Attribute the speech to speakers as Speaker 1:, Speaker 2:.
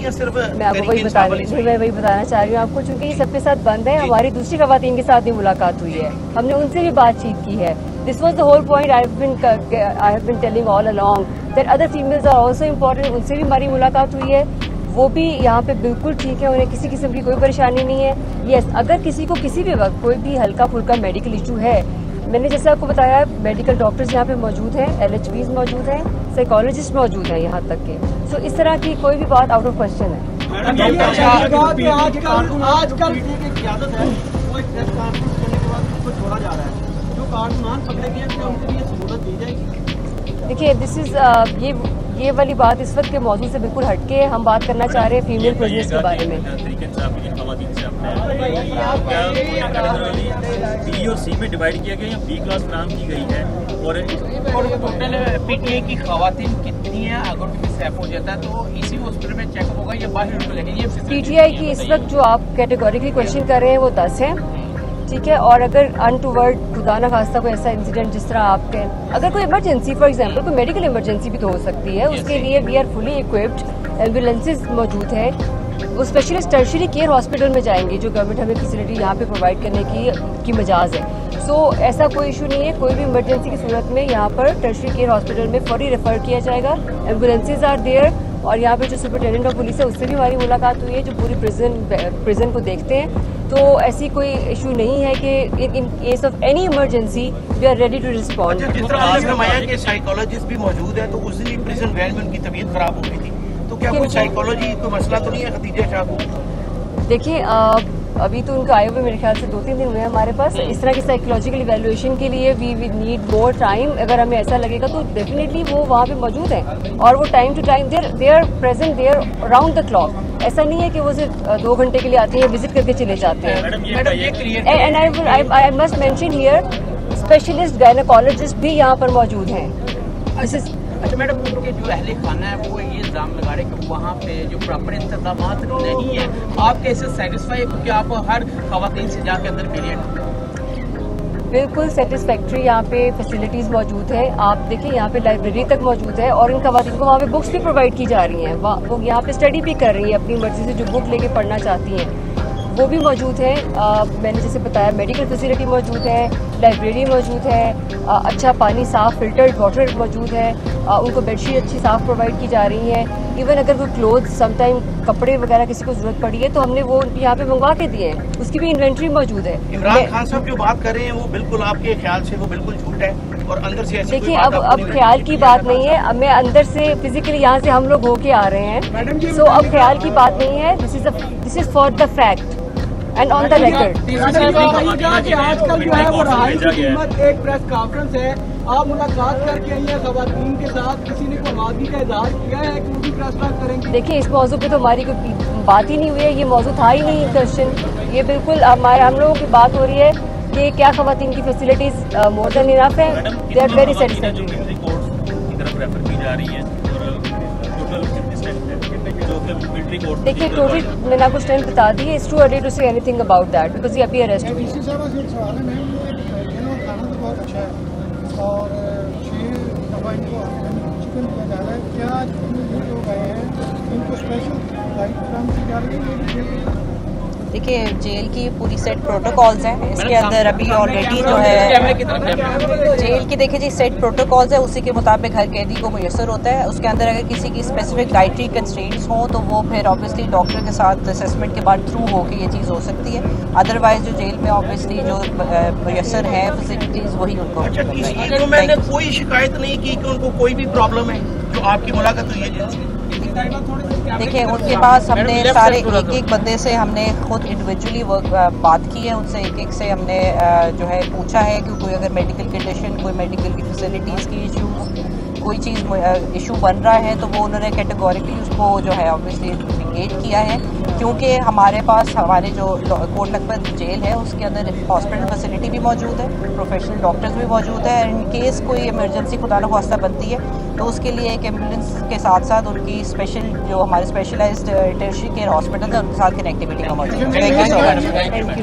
Speaker 1: या सिर्फ
Speaker 2: मैं आपको वही बताना चाह रही हूँ आपको, चूंकि ये सबके साथ बंद है, हमारी दूसरी खवातीन के साथ भी मुलाकात हुई है, हमने उनसे भी बातचीत की है। This was the whole point I have been telling all along that other females are also important. उनसे भी हमारी मुलाकात हुई है, वो भी यहाँ पे बिल्कुल ठीक है, उन्हें किसी किस्म की कोई परेशानी नहीं है। यस, अगर किसी को किसी भी वक्त कोई भी हल्का फुल्का मेडिकल इशू है, मैंने जैसे आपको बताया मेडिकल डॉक्टर्स यहाँ पे मौजूद हैं, LHVs मौजूद हैं, साइकोलॉजिस्ट मौजूद हैं यहाँ तक के। सो इस तरह की कोई भी बात आउट ऑफ क्वेश्चन है। देखिए दिस इज ये वाली बात इस वक्त के मौजूद से बिल्कुल हटके हम बात करना चाह रहे हैं फीमेल प्रेजेंस के बारे में।
Speaker 3: बी और सी में डिवाइड किया गया या बी क्लास नाम की गई है और टोटल PTI की खवातीन कितनी है? अगर कोई सैफ हो जाता है तो इसी हॉस्पिटल में चेकअप होगा या बाहर उनको लेंगे?
Speaker 2: PTI की इस वक्त जो आप कैटेगोरिकली क्वेश्चन कर रहे हैं वो 10 है, ठीक है। और अगर अनटूवर्ड खुदा न खास्ता कोई ऐसा इंसिडेंट जिस तरह आपके अगर कोई इमरजेंसी फॉर एग्जांपल कोई मेडिकल इमरजेंसी भी तो हो सकती है, उसके लिए we are fully equipped, ambulances मौजूद है, वो स्पेशलिस्ट टर्शियरी केयर हॉस्पिटल में जाएंगे जो गवर्नमेंट हमें फैसिलिटी यहाँ पे प्रोवाइड करने की मजाज है। सो ऐसा कोई इशू नहीं है, कोई भी इमरजेंसी की सूरत में यहाँ पर टर्शियरी केयर हॉस्पिटल में फौरी रेफर किया जाएगा। एम्बुलेंसेज आर देयर और यहाँ पे जो सुपरिटेंडेंट ऑफ पुलिस है उससे भी हमारी मुलाकात हुई है जो पूरी प्रिजन को देखते हैं। तो ऐसी कोई इशू नहीं है कि in case of any emergency we are ready to respond.
Speaker 1: जिस तरह आपने फरमाया कि साइकोलॉजिस्ट भी मौजूद है, तो उस दिन प्रिजन वैन में उनकी तबीयत खराब हो गई थी, तो क्या कोई साइकोलॉजी कोई मसला तो नहीं है खदीजा शाह को?
Speaker 2: देखिए अभी तो उनका आए हुए मेरे ख्याल से 2-3 दिन हुए हैं हमारे पास। इस तरह की साइकोलॉजिकल इवैल्यूएशन के लिए वी नीड मोर टाइम। अगर हमें ऐसा लगेगा तो डेफिनेटली वो वहाँ पे मौजूद हैं और वो time to time they are present there around the clock. ऐसा नहीं है कि वो सिर्फ 2 घंटे के लिए आते हैं, विजिट करके चले जाते हैं। And I must mention here specialist gynaecologist भी यहाँ पर मौजूद हैं।
Speaker 3: अच्छा मैडम, उनके जो अहले खाना है वो ये इल्ज़ाम लगा रहे कि वहाँ पे जो प्रॉपर इंतजाम नहीं है। आप कैसे सेटिस्फाई है क्योंकि आप हर खवातीन से जाके अंदर मिलिए?
Speaker 2: बिल्कुल सेटिस्फैक्ट्री यहाँ पे फैसिलिटीज़ मौजूद है। आप देखिए यहाँ पे लाइब्रेरी तक मौजूद है और इन खवातीन को वहाँ पे बुक्स भी प्रोवाइड की जा रही हैं। वो यहाँ पे स्टडी भी कर रही है, अपनी मर्जी से जो बुक लेके पढ़ना चाहती हैं वो भी मौजूद है। मैंने जैसे बताया मेडिकल फैसिलिटी मौजूद है, लाइब्रेरी मौजूद है, अच्छा पानी साफ़ फिल्टर्ड वाटर मौजूद है, उनको बेडशीट अच्छी साफ़ प्रोवाइड की जा रही है। इवन अगर कोई क्लोथ्स समटाइम कपड़े वगैरह किसी को ज़रूरत पड़ी है तो हमने वो यहाँ पे मंगवा के दिए हैं, उसकी भी इन्वेंट्री मौजूद है।
Speaker 1: इमरान खान साहब जो बात कर रहे हैं वो बिल्कुल आपके ख्याल से वो बिल्कुल झूठ है और अंदर से ऐसी
Speaker 2: देखिए अब ख्याल की बात नहीं है, मैं अंदर से फिजिकली यहाँ से हम लोग होके आ रहे हैं। सो अब ख्याल की बात नहीं है, this is for the fact and on the record.
Speaker 4: आजकल जो है वो रहाई की कीमत एक प्रेस कॉन्फ्रेंस है, आप मुलाकात करके आई हैं खवातीन के साथ, किसी ने कोई आज़ादी का इजहार किया है कि वो भी प्रेस कॉन्फ्रेंस करेंगे?
Speaker 2: देखिए इस मौजू पे तो हमारी कोई बात ही नहीं हुई है, ये मौजू था ही नहीं क्वेश्चन। ये बिल्कुल हम लोगों की बात हो रही है कि क्या खवातीन की फैसिलिटीज मोर देन इनफ है, दे आर वेरी सेटिस्फैक्टरी। देखिए टोटल मैंने आपको स्ट्रेंथ बता दी है, it's too early to say anything about that because ये अभी अरेस्ट हुई।
Speaker 5: इसी तरह से एक सवाल है मैम, खाना तो बहुत अच्छा है और 6 दफ़ा इनको चिकन दिया जा रहा है, क्या ये लोग आए हैं इनको स्पेशल लाइट फ्राहम की जा रही है?
Speaker 6: देखिए जेल की पूरी सेट प्रोटोकॉल्स हैं, इसके अंदर अभी ऑलरेडी जो है जेल की देखिए जी सेट प्रोटोकॉल्स है, उसी के मुताबिक हर कैदी को मुयसर होता है। उसके अंदर अगर किसी की स्पेसिफिक डाइटरी कंस्ट्रेंट्स हों तो वो फिर ऑब्वियसली डॉक्टर के साथ असेसमेंट के बाद थ्रू होकर ये चीज़ हो सकती है। अदरवाइज जो जेल में ऑब्वियसली जो मुयसर है फैसिलिटीज़ वही उनको।
Speaker 1: मैंने कोई शिकायत नहीं की कि उनको कोई भी प्रॉब्लम है जो आपकी मुलाकात हुई है?
Speaker 6: देखिए उनके पास हमने सारे एक बंदे से हमने खुद इंडिविजुअली बात की है, उनसे एक से हमने जो है पूछा है कि कोई अगर मेडिकल कंडीशन, कोई मेडिकल की फैसिलिटीज़ की इशूज़, कोई चीज़ इशू बन रहा है तो वो उन्होंने कैटेगोरिकली उसको जो है ऑब्वियसली निगेट किया है। क्योंकि हमारे पास हमारे जो कोट लखपत जेल है उसके अंदर हॉस्पिटल फैसिलिटी भी मौजूद है, प्रोफेशनल डॉक्टर्स भी मौजूद है। इन केस कोई इमरजेंसी खुदा न ख्वास्ता बनती है तो उसके लिए एक एम्बुलेंस के साथ साथ उनकी स्पेशल जो हमारे स्पेशलाइज्ड टर्शियरी केयर हॉस्पिटल है उनके साथ कनेक्टिविटी का मौजूद है। Thank you so much.